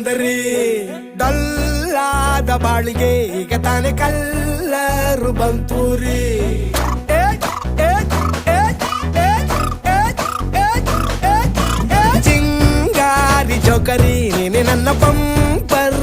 ಸುಂದರಿ ಡಲ್ಲಾದ ಬಾಳಿಗೆ ಈಗ ತಾನೆ ಕಲ್ಲರು ಬಂತೂರಿ ಚಿಂಗಾರಿ ಜೋಕರಿ ನೀನೆ ನನ್ನ